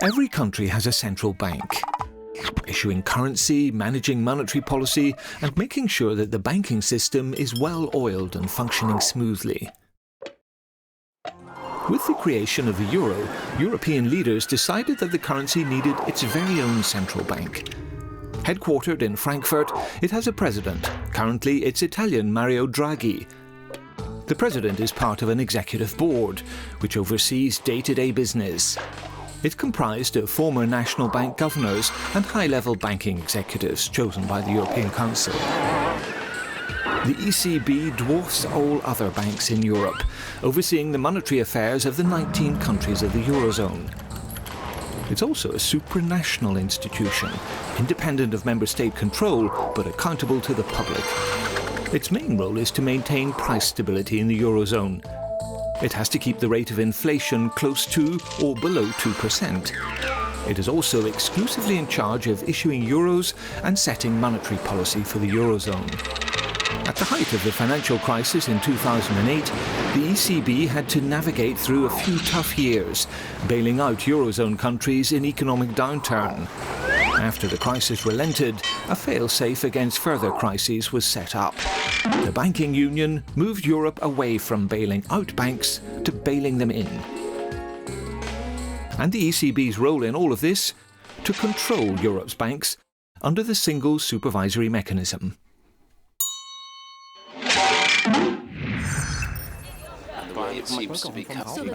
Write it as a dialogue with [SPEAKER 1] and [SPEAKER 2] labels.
[SPEAKER 1] Every country has a central bank, issuing currency, managing monetary policy, and making sure that the banking system is well-oiled and functioning smoothly. With the creation of the euro, European leaders decided that the currency needed its very own central bank. Headquartered in Frankfurt, it has a president. Currently, it's Italian Mario Draghi. The president is part of an executive board, which oversees day-to-day business. It's comprised of former national bank governors and high-level banking executives chosen by the European Council. The ECB dwarfs all other banks in Europe, overseeing the monetary affairs of the 19 countries of the Eurozone. It's also a supranational institution, independent of member state control, but accountable to the public. Its main role is to maintain price stability in the Eurozone. It has to keep the rate of inflation close to or below 2%. It is also exclusively in charge of issuing euros and setting monetary policy for the Eurozone. At the height of the financial crisis in 2008, the ECB had to navigate through a few tough years, bailing out Eurozone countries in economic downturn. After the crisis relented, a fail-safe against further crises was set up. The banking union moved Europe away from bailing out banks to bailing them in. And the ECB's role in all of this? To control Europe's banks under the single supervisory mechanism.
[SPEAKER 2] It seems to be coming.